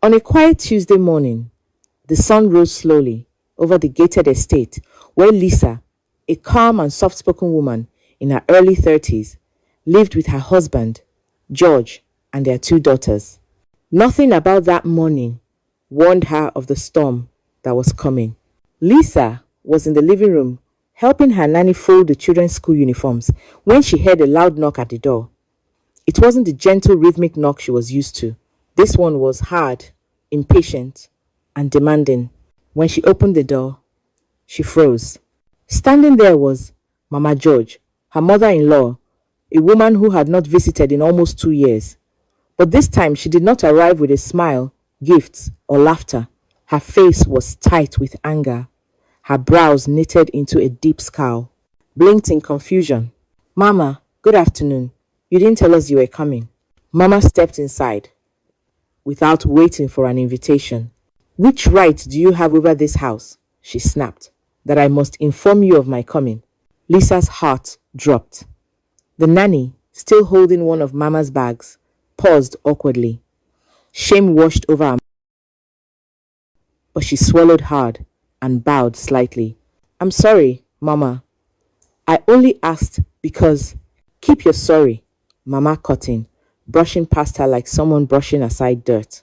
On a quiet Tuesday morning, the sun rose slowly over the gated estate where Lisa, a calm and soft-spoken woman in her early 30s, lived with her husband, George, and their 2 daughters. Nothing about that morning warned her of the storm that was coming. Lisa was in the living room helping her nanny fold the children's school uniforms when she heard a loud knock at the door. It wasn't the gentle rhythmic knock she was used to. This one was hard, impatient, and demanding. When she opened the door, she froze. Standing there was Mama George, her mother-in-law, a woman who had not visited in almost 2 years. But this time she did not arrive with a smile, gifts, or laughter. Her face was tight with anger, her brows knitted into a deep scowl. Blinked in confusion. "Mama, good afternoon. You didn't tell us you were coming." Mama stepped inside without waiting for an invitation. "Which right do you have over this house?" she snapped. "That I must inform you of my coming." Lisa's heart dropped. The nanny, still holding one of Mama's bags, paused awkwardly. Shame washed over her, but she swallowed hard and bowed slightly. "I'm sorry, Mama. I only asked because—" "Keep your sorry," Mama cut in, brushing past her like someone brushing aside dirt.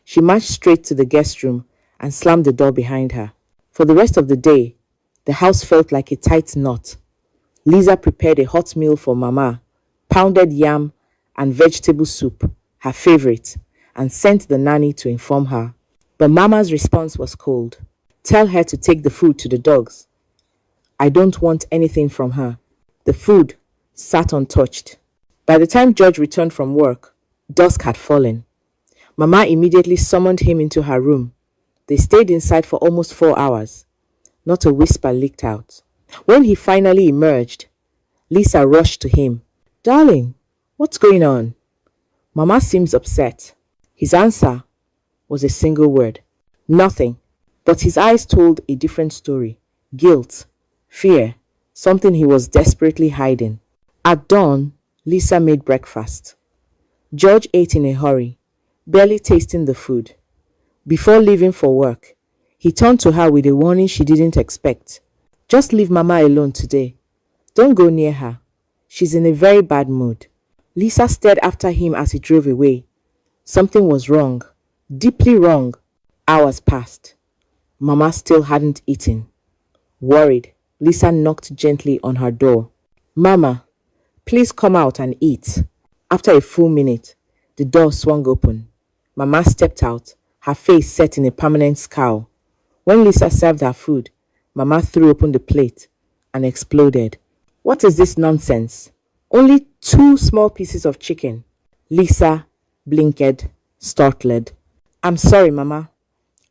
She marched straight to the guest room and slammed the door behind her. For the rest of the day, the house felt like a tight knot. Lisa prepared a hot meal for Mama, pounded yam and vegetable soup, her favorite, and sent the nanny to inform her. But Mama's response was cold. "Tell her to take the food to the dogs. I don't want anything from her." The food sat untouched. By the time George returned from work, dusk had fallen. Mama immediately summoned him into her room. They stayed inside for almost 4 hours. Not a whisper leaked out. When he finally emerged, Lisa rushed to him. "Darling, what's going on?" "Mama seems upset." His answer was a single word. Nothing. But his eyes told a different story. Guilt, fear, something he was desperately hiding. At dawn, Lisa made breakfast. George ate in a hurry, barely tasting the food. Before leaving for work, he turned to her with a warning she didn't expect. "Just leave Mama alone today. Don't go near her. She's in a very bad mood." Lisa stared after him as he drove away. Something was wrong, deeply wrong. Hours passed. Mama still hadn't eaten. Worried, Lisa knocked gently on her door. "Mama, please come out and eat." After a full minute, the door swung open. Mama stepped out, her face set in a permanent scowl. When Lisa served her food, Mama threw open the plate and exploded. "What is this nonsense? Only 2 small pieces of chicken." Lisa blinked, startled. "I'm sorry, Mama.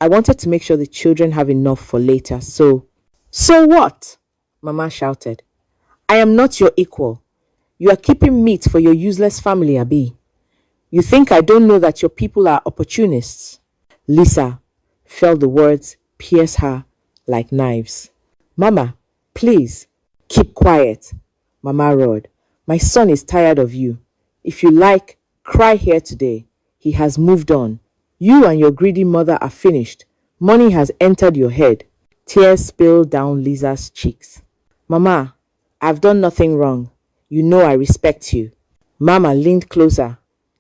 I wanted to make sure the children have enough for later, so..." "So what?" Mama shouted. "I am not your equal. You are keeping meat for your useless family, Abi. You think I don't know that your people are opportunists?" Lisa felt the words pierce her like knives. "Mama, please, keep quiet," Mama roared. "My son is tired of you. If you like, cry here today. He has moved on. You and your greedy mother are finished. Money has entered your head." Tears spilled down Lisa's cheeks. "Mama, I've done nothing wrong. You know I respect you." Mama leaned closer,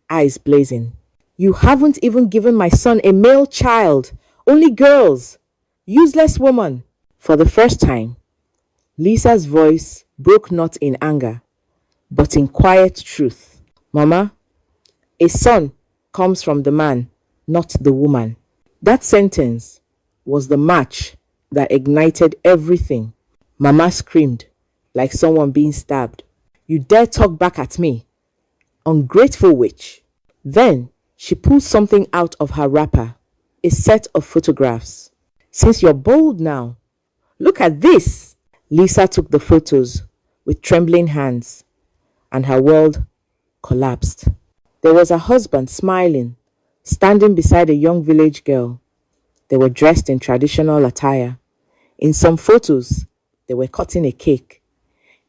eyes blazing. "You haven't even given my son a male child. Only girls. Useless woman." For the first time, Lisa's voice broke not in anger, but in quiet truth. "Mama, a son comes from the man, not the woman." That sentence was the match that ignited everything. Mama screamed like someone being stabbed. "You dare talk back at me? Ungrateful witch." Then she pulled something out of her wrapper, a set of photographs. "Since you're bold now, look at this." Lisa took the photos with trembling hands, and her world collapsed. There was her husband smiling, standing beside a young village girl. They were dressed in traditional attire. In some photos, they were cutting a cake.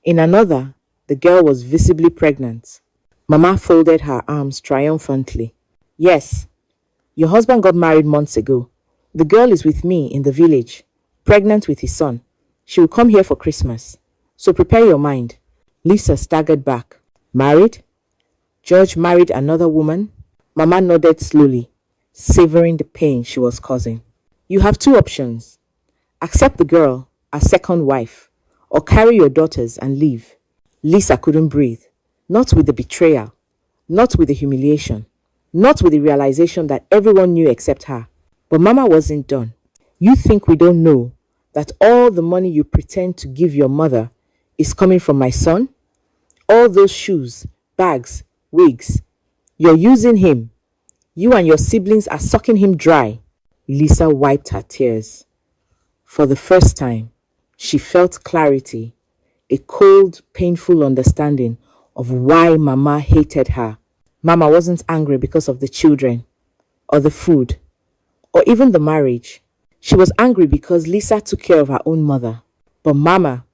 In another, the girl was visibly pregnant. Mama folded her arms triumphantly. "Yes, Your husband got married months ago. The girl is with me in the village, pregnant with his son. She will come here for Christmas. So prepare your mind. Lisa staggered back. Married? George married another woman? Mama nodded slowly, savoring the pain she was causing. You have two options. Accept the girl as second wife, or carry your daughters and leave. Lisa couldn't breathe. Not with the betrayal, not with the humiliation, not with the realization that everyone knew except her. But Mama wasn't done. You think we don't know that all the money you pretend to give your mother is coming from my son? All those shoes, bags, wigs. You're using him. You and your siblings are sucking him dry. Lisa wiped her tears. For the first time, she felt clarity, a cold, painful understanding of why Mama hated her. Mama wasn't angry because of the children, or the food, or even the marriage. She was angry because Lisa took care of her own mother. But Mama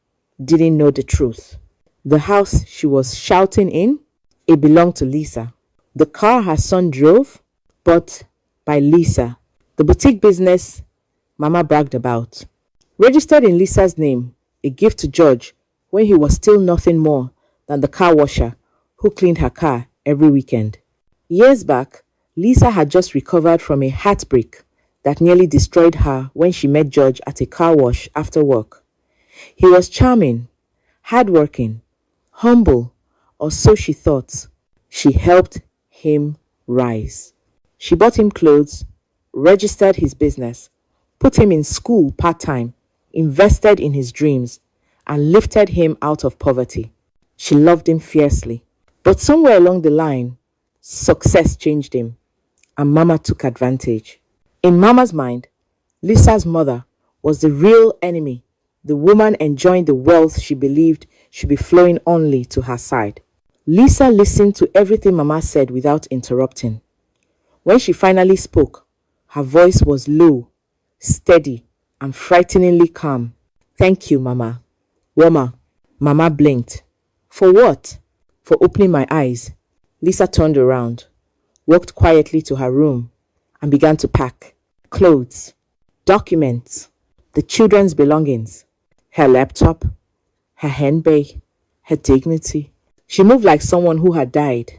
didn't know the truth. The house she was shouting in, it belonged to Lisa. The car her son drove, bought by Lisa. The boutique business Mama bragged about, registered in Lisa's name, a gift to George when he was still nothing more than the car washer who cleaned her car every weekend. Years back, Lisa had just recovered from a heartbreak that nearly destroyed her when she met George at a car wash after work. He was charming, hardworking, humble, or so she thought. She helped him rise. She bought him clothes, registered his business, put him in school part-time, invested in his dreams, and lifted him out of poverty. She loved him fiercely. But somewhere along the line, success changed him, and Mama took advantage. In Mama's mind, Lisa's mother was the real enemy, the woman enjoying the wealth she believed should be flowing only to her side. Lisa listened to everything Mama said without interrupting. When she finally spoke, her voice was low, steady, and frighteningly calm. Thank you, Mama. Woma. Mama blinked. For what? For opening my eyes. Lisa turned around, walked quietly to her room, and began to pack clothes, documents, the children's belongings, her laptop, her handbag, her dignity. She moved like someone who had died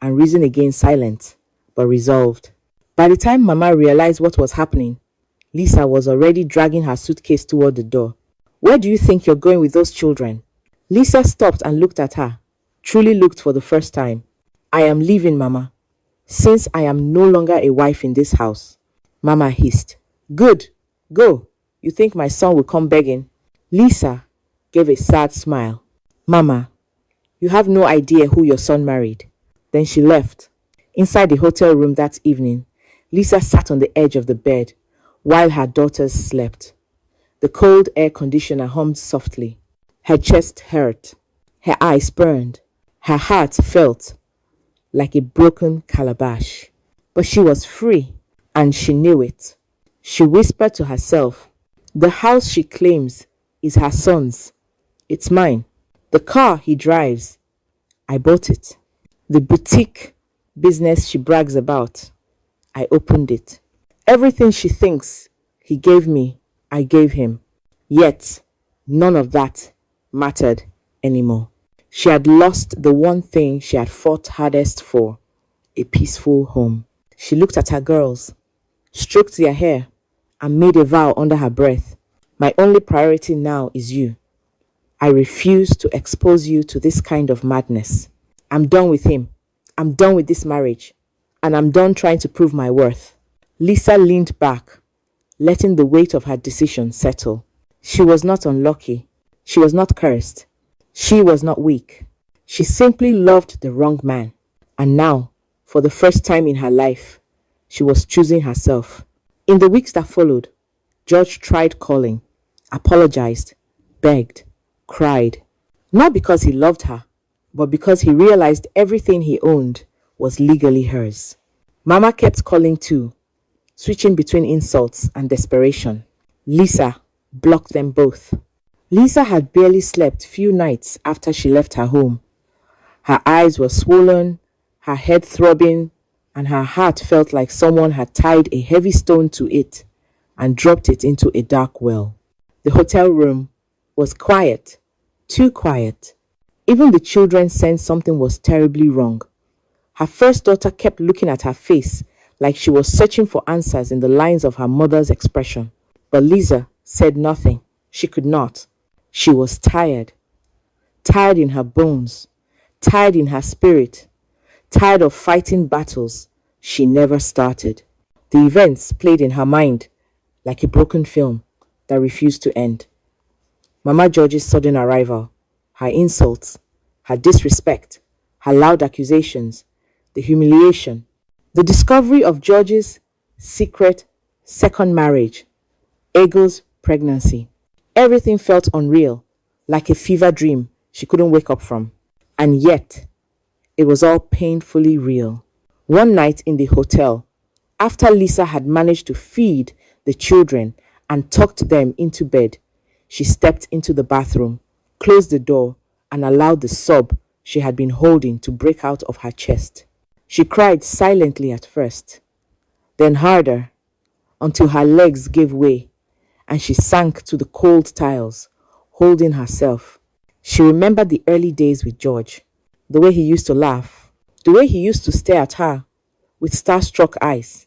and risen again, silent but resolved. By the time Mama realized what was happening, Lisa was already dragging her suitcase toward the door. Where do you think you're going with those children? Lisa stopped and looked at her, truly looked for the first time. I am leaving, Mama, since I am no longer a wife in this house. Mama hissed. Good, go. You think my son will come begging? Lisa gave a sad smile. Mama, you have no idea who your son married. Then she left. Inside the hotel room that evening, Lisa sat on the edge of the bed while her daughters slept. The cold air conditioner hummed softly. Her chest hurt. Her eyes burned. Her heart felt like a broken calabash. But she was free, and she knew it. She whispered to herself, the house she claims is her son's. It's mine. The car he drives, I bought it. The boutique business she brags about, I opened it. Everything she thinks he gave me, I gave him. Yet, none of that mattered anymore. She had lost the one thing she had fought hardest for, a peaceful home. She looked at her girls, stroked their hair, and made a vow under her breath. My only priority now is you. I refuse to expose you to this kind of madness. I'm done with him. I'm done with this marriage. And I'm done trying to prove my worth. Lisa leaned back, letting the weight of her decision settle. She was not unlucky. She was not cursed. She was not weak. She simply loved the wrong man. And now, for the first time in her life, she was choosing herself. In the weeks that followed, George tried calling, apologized, begged, cried. Not because he loved her, but because he realized everything he owned was legally hers. Mama kept calling too, switching between insults and desperation. Lisa blocked them both. Lisa had barely slept few nights after she left her home. Her eyes were swollen, her head throbbing, and her heart felt like someone had tied a heavy stone to it and dropped it into a dark well. The hotel room was quiet, too quiet. Even the children sensed something was terribly wrong. Her first daughter kept looking at her face like she was searching for answers in the lines of her mother's expression. But Lisa said nothing. She could not. She was tired. Tired in her bones. Tired in her spirit. Tired of fighting battles she never started. The events played in her mind like a broken film that refused to end. Mama George's sudden arrival, her insults, her disrespect, her loud accusations, the humiliation, the discovery of George's secret second marriage, Ego's pregnancy. Everything felt unreal, like a fever dream she couldn't wake up from. And yet, it was all painfully real. One night in the hotel, after Lisa had managed to feed the children and tucked them into bed, she stepped into the bathroom, closed the door, and allowed the sob she had been holding to break out of her chest. She cried silently at first, then harder, until her legs gave way, and she sank to the cold tiles, holding herself. She remembered the early days with George, the way he used to laugh, the way he used to stare at her with starstruck eyes,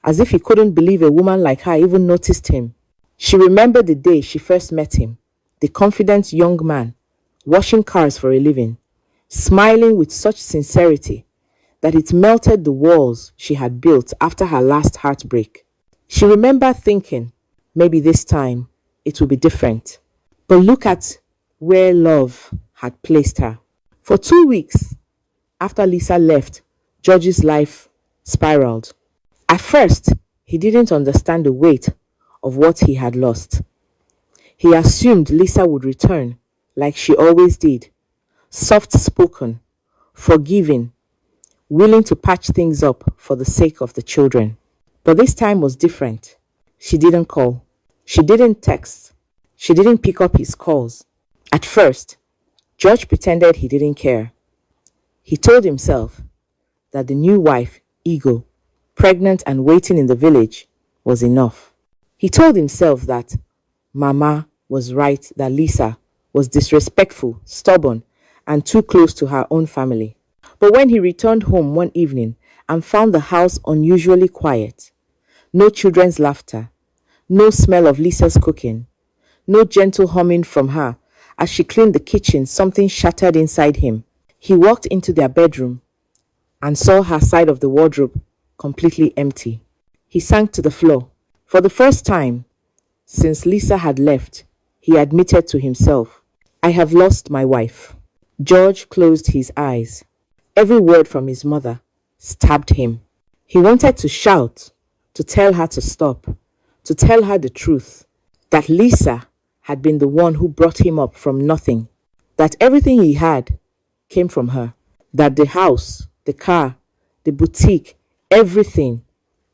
as if he couldn't believe a woman like her even noticed him. She remembered the day she first met him, the confident young man, washing cars for a living, smiling with such sincerity that it melted the walls she had built after her last heartbreak. She remembered thinking, maybe this time it will be different. But look at where love had placed her. For 2 weeks after Lisa left, George's life spiraled. At first, he didn't understand the weight of what he had lost. He assumed Lisa would return like she always did, soft-spoken, forgiving, willing to patch things up for the sake of the children. But this time was different. She didn't call. She didn't text. She didn't pick up his calls. At first, George pretended he didn't care. He told himself that the new wife, Ego, pregnant and waiting in the village, was enough. He told himself that Mama was right, that Lisa was disrespectful, stubborn, and too close to her own family. But when he returned home one evening and found the house unusually quiet, no children's laughter, no smell of Lisa's cooking, no gentle humming from her as she cleaned the kitchen, something shattered inside him. He walked into their bedroom and saw her side of the wardrobe completely empty. He sank to the floor. For the first time since Lisa had left, he admitted to himself, I have lost my wife. George closed his eyes. Every word from his mother stabbed him. He wanted to shout, to tell her to stop, to tell her the truth, that Lisa had been the one who brought him up from nothing, that everything he had came from her, that the house, the car, the boutique, everything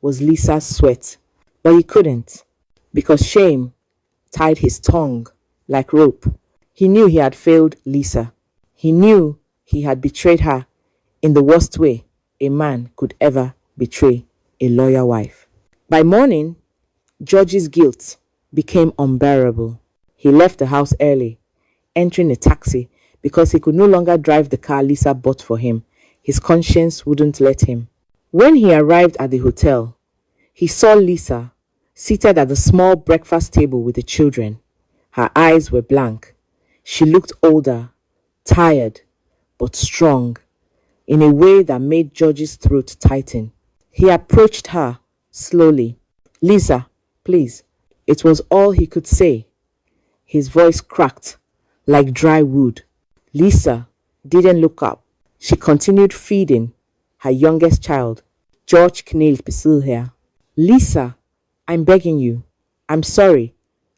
was Lisa's sweat. But he couldn't, because shame tied his tongue like rope. He knew he had failed Lisa. He knew he had betrayed her in the worst way a man could ever betray a loyal wife. By morning, George's guilt became unbearable. He left the house early, entering a taxi because he could no longer drive the car Lisa bought for him. His conscience wouldn't let him. When he arrived at the hotel, he saw Lisa seated at the small breakfast table with the children. Her eyes were blank. She looked older, tired, but strong, in a way that made George's throat tighten. He approached her slowly. Lisa, please. It was all he could say. His voice cracked like dry wood. Lisa didn't look up. She continued feeding her youngest child. George knelt beside her. Lisa, I'm begging you. I'm sorry.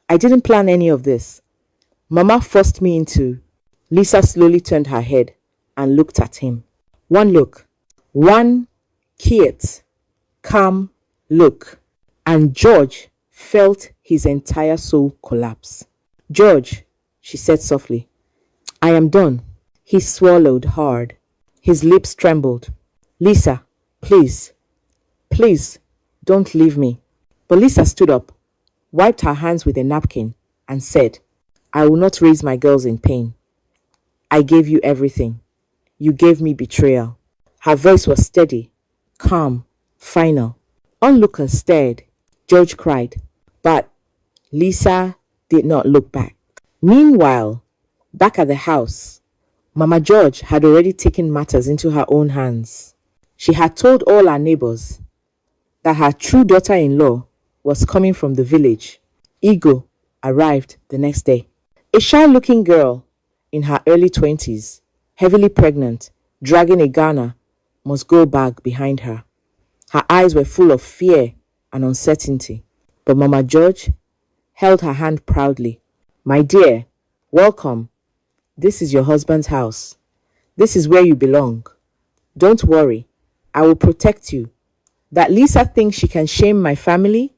I didn't plan any of this. Mama forced me into. Lisa slowly turned her head and looked at him. One look. One quiet, calm look. And George felt his entire soul collapse. George, she said softly, I am done. He swallowed hard. His lips trembled. Lisa, please, Please, don't leave me. But Lisa stood up, wiped her hands with a napkin, and said, I will not raise my girls in pain. I gave you everything. You gave me betrayal. Her voice was steady, calm, final. Onlookers stared. George cried, but Lisa did not look back. Meanwhile, back at the house, Mama George had already taken matters into her own hands. She had told all her neighbors that her true daughter-in-law was coming from the village. Ego arrived the next day. A shy-looking girl in her early 20s, heavily pregnant, dragging a Ghana must-go bag behind her. Her eyes were full of fear and uncertainty. But Mama George held her hand proudly. My dear, welcome. This is your husband's house. This is where you belong. Don't worry. I will protect you. That Lisa thinks she can shame my family?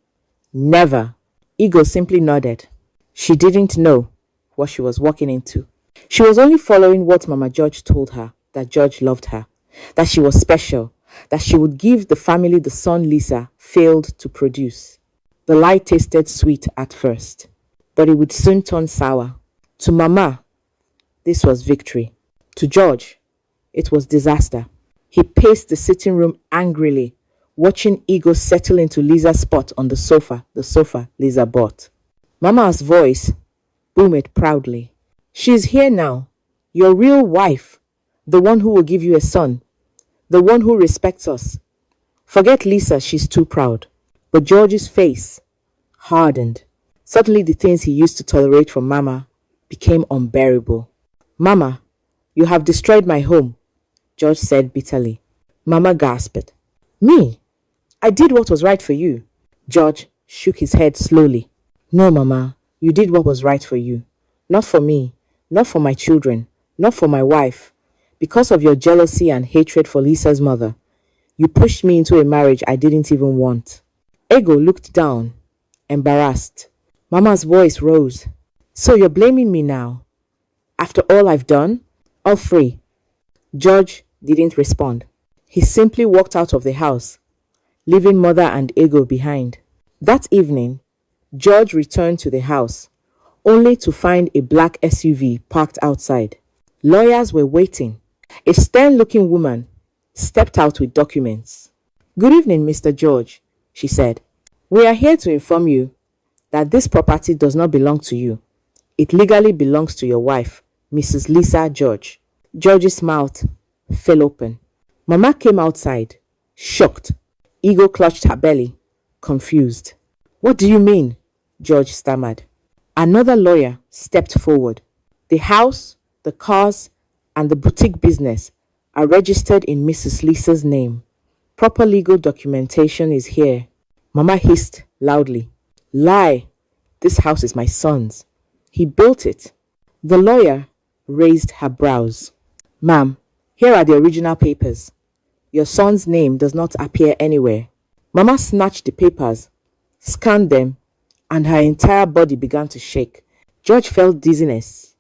Never. Ego simply nodded. She didn't know what she was walking into. She was only following what Mama George told her, that George loved her, that she was special, that she would give the family the son Lisa failed to produce. The lie tasted sweet at first, but it would soon turn sour. To Mama, this was victory. To George, it was disaster. He paced the sitting room angrily, watching Ego settle into Lisa's spot on the sofa Lisa bought. Mama's voice boomed proudly. She's here now, your real wife, the one who will give you a son, the one who respects us. Forget Lisa, she's too proud. But George's face hardened. Suddenly the things he used to tolerate from Mama became unbearable. Mama, you have destroyed my home, George said bitterly. Mama gasped. Me? I did what was right for you. George shook his head slowly. No, Mama, you did what was right for you. Not for me, not for my children, not for my wife. Because of your jealousy and hatred for Lisa's mother, you pushed me into a marriage I didn't even want. Ego looked down, embarrassed. Mama's voice rose. So you're blaming me now? After all I've done? All free. George didn't respond. He simply walked out of the house, leaving Mother and Ego behind. That evening, George returned to the house, only to find a black SUV parked outside. Lawyers were waiting. A stern-looking woman stepped out with documents. Good evening, Mr. George, she said. We are here to inform you that this property does not belong to you. It legally belongs to your wife, Mrs. Lisa George. George's mouth fell open. Mama came outside, shocked. Ego clutched her belly, confused. What do you mean? George stammered. Another lawyer stepped forward. The house, the cars, and the boutique business are registered in Mrs. Lisa's name. Proper legal documentation is here. Mama hissed loudly. Lie. This house is my son's. He built it. The lawyer raised her brows. Ma'am, here are the original papers. Your son's name does not appear anywhere. Mama snatched the papers, scanned them, and her entire body began to shake. George felt dizziness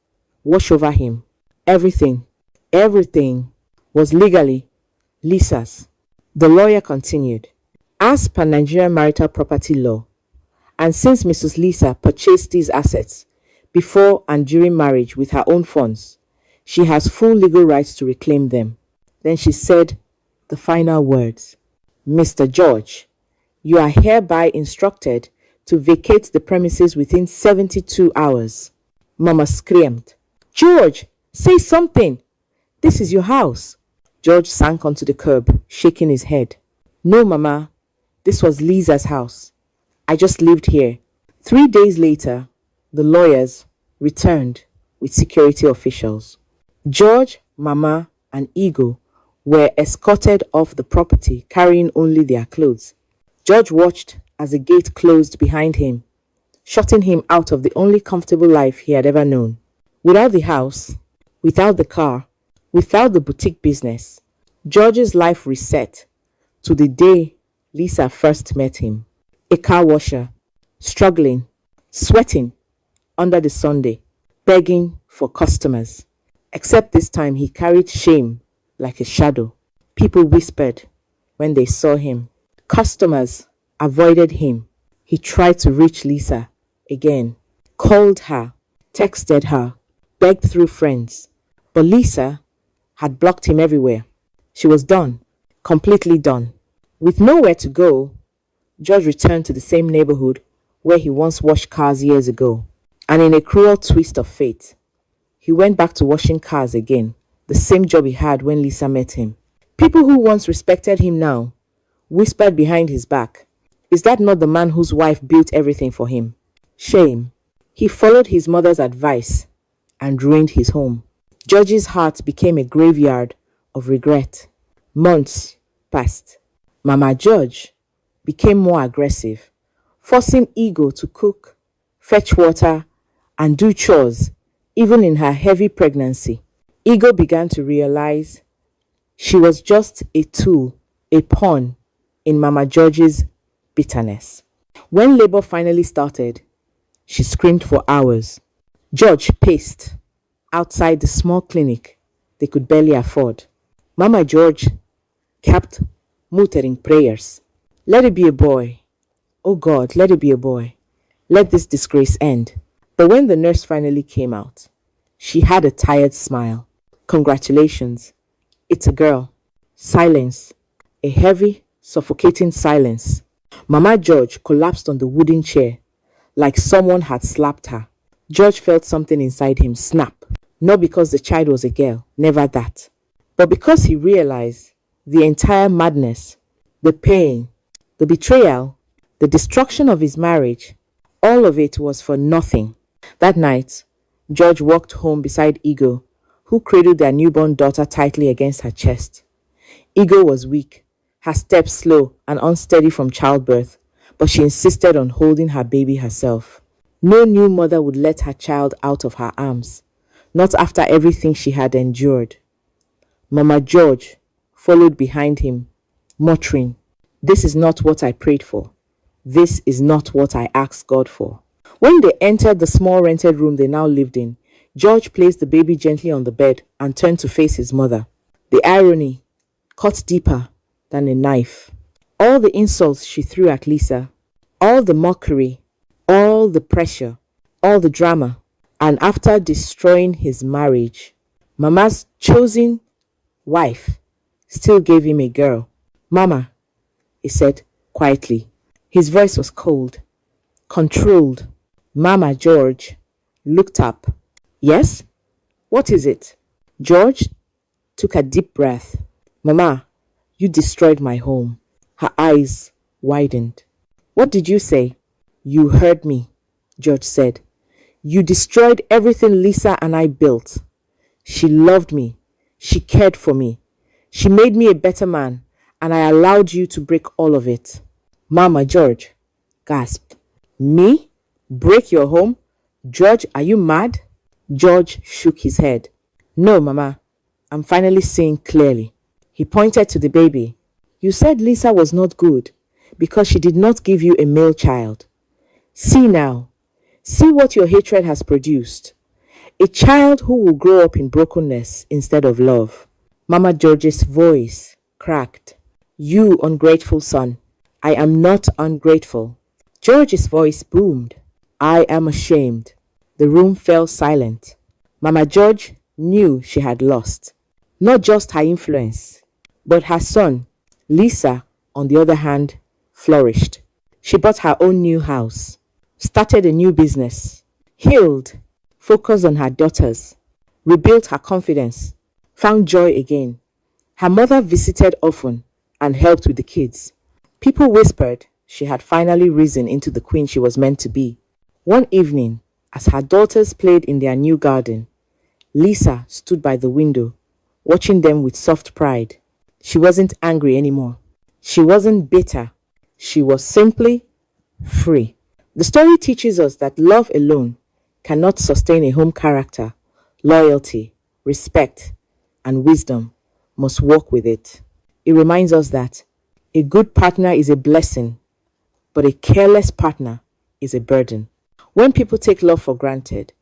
wash over him. Everything was legally Lisa's. The lawyer continued. As per Nigerian marital property law, and since Mrs. Lisa purchased these assets before and during marriage with her own funds, she has full legal rights to reclaim them. Then she said the final words. Mr. George, you are hereby instructed to vacate the premises within 72 hours. Mama screamed. George, say something. This is your house. George sank onto the curb, shaking his head. No, Mama, this was Lisa's house. I just lived here. 3 days later, the lawyers returned with security officials. George, Mama, and Ego were escorted off the property, carrying only their clothes. George watched as the gate closed behind him, shutting him out of the only comfortable life he had ever known. Without the house, without the car, without the boutique business, George's life reset to the day Lisa first met him. A car washer, struggling, sweating under the Sunday, begging for customers. Except this time he carried shame like a shadow. People whispered when they saw him. Customers avoided him. He tried to reach Lisa again, called her, texted her, begged through friends. But Lisa had blocked him everywhere. She was done, completely done. With nowhere to go, George returned to the same neighborhood where he once washed cars years ago. And in a cruel twist of fate, he went back to washing cars again, the same job he had when Lisa met him. People who once respected him now whispered behind his back, "Is that not the man whose wife built everything for him?" Shame. He followed his mother's advice and ruined his home. George's heart became a graveyard of regret. Months passed. Mama George became more aggressive, forcing Ego to cook, fetch water, and do chores, even in her heavy pregnancy. Ego began to realize she was just a tool, a pawn in Mama George's bitterness. When labor finally started, she screamed for hours. George paced outside the small clinic they could barely afford. Mama George kept muttering prayers. Let it be a boy. Oh God, let it be a boy. Let this disgrace end. But when the nurse finally came out, she had a tired smile. Congratulations. It's a girl. Silence. A heavy, suffocating silence. Mama George collapsed on the wooden chair like someone had slapped her. George felt something inside him snap. Not because the child was a girl, never that. But because he realized the entire madness, the pain, the betrayal, the destruction of his marriage, all of it was for nothing. That night, George walked home beside Ego, who cradled their newborn daughter tightly against her chest. Ego was weak, her steps slow and unsteady from childbirth, but she insisted on holding her baby herself. No new mother would let her child out of her arms, not after everything she had endured. Mama George followed behind him, muttering, "This is not what I prayed for. This is not what I asked God for." When they entered the small rented room they now lived in, George placed the baby gently on the bed and turned to face his mother. The irony cut deeper than a knife. All the insults she threw at Lisa, all the mockery, all the pressure, all the drama, and after destroying his marriage, Mama's chosen wife still gave him a girl. "Mama," he said quietly. His voice was cold, controlled. Mama George looked up. "Yes? What is it?" George took a deep breath. "Mama, you destroyed my home." Her eyes widened. "What did you say?" "You heard me," George said. "You destroyed everything Lisa and I built. She loved me. She cared for me. She made me a better man, and I allowed you to break all of it." Mama George gasped. "Me? Break your home? George, are you mad?" George shook his head. "No, Mama, I'm finally seeing clearly." He pointed to the baby. "You said Lisa was not good because she did not give you a male child. See now. See what your hatred has produced. A child who will grow up in brokenness instead of love." Mama George's voice cracked. "You ungrateful son. I am not ungrateful." George's voice boomed. "I am ashamed." The room fell silent. Mama George knew she had lost. Not just her influence, but her son. Lisa, on the other hand, flourished. She bought her own new house, started a new business, healed, focused on her daughters, rebuilt her confidence, found joy again. Her mother visited often and helped with the kids. People whispered she had finally risen into the queen she was meant to be. One evening, as her daughters played in their new garden, Lisa stood by the window, watching them with soft pride. She wasn't angry anymore. She wasn't bitter. She was simply free. The story teaches us that love alone cannot sustain a home character. Loyalty, respect, and wisdom must walk with it. It reminds us that a good partner is a blessing, but a careless partner is a burden. When people take love for granted,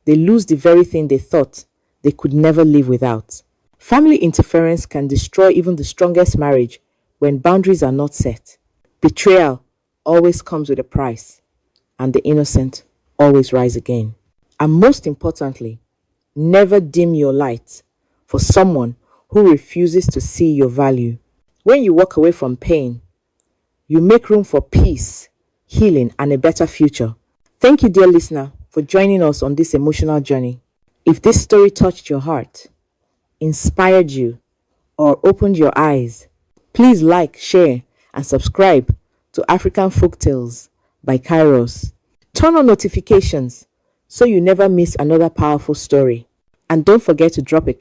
they lose the very thing they thought they could never live without. Family interference can destroy even the strongest marriage when boundaries are not set. Betrayal always comes with a price, and the innocent always rise again. And most importantly, never dim your light for someone who refuses to see your value. When you walk away from pain, you make room for peace, healing, and a better future. Thank you, dear listener, for joining us on this emotional journey. If this story touched your heart, inspired you, or opened your eyes, please like, share, and subscribe to African Folktales by Kairos. Turn on notifications so you never miss another powerful story. And don't forget to drop a